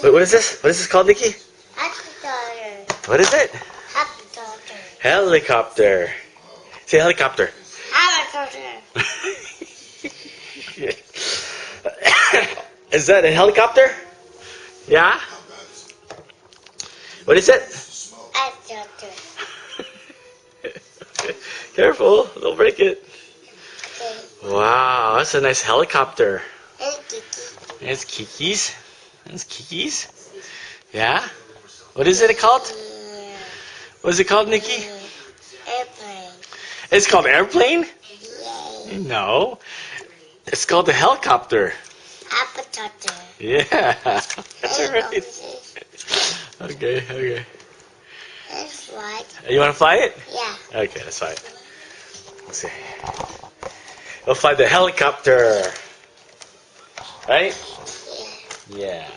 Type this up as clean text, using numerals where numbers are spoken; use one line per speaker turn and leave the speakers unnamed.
Wait, what is this? What is this called, Nicky?
Helicopter.
What is it?
Helicopter.
Helicopter. Say helicopter.
Helicopter.
Is that a helicopter? Yeah? What is it?
Helicopter.
Careful, don't break it.
Okay.
Wow, that's a nice helicopter.
And Nicky.
There's Kiki's. There's Kiki's. Yeah? What is it called?
Yeah.
What is it called, Nicky?
Airplane.
It's called airplane?
Yay.
No. It's called a helicopter.
Helicopter.
Yeah. That's right. Okay.
That's right.
You want to fly it?
Yeah.
Okay, let's fly it. Let's see. We'll fly the helicopter. Right?
Yeah.
Yeah.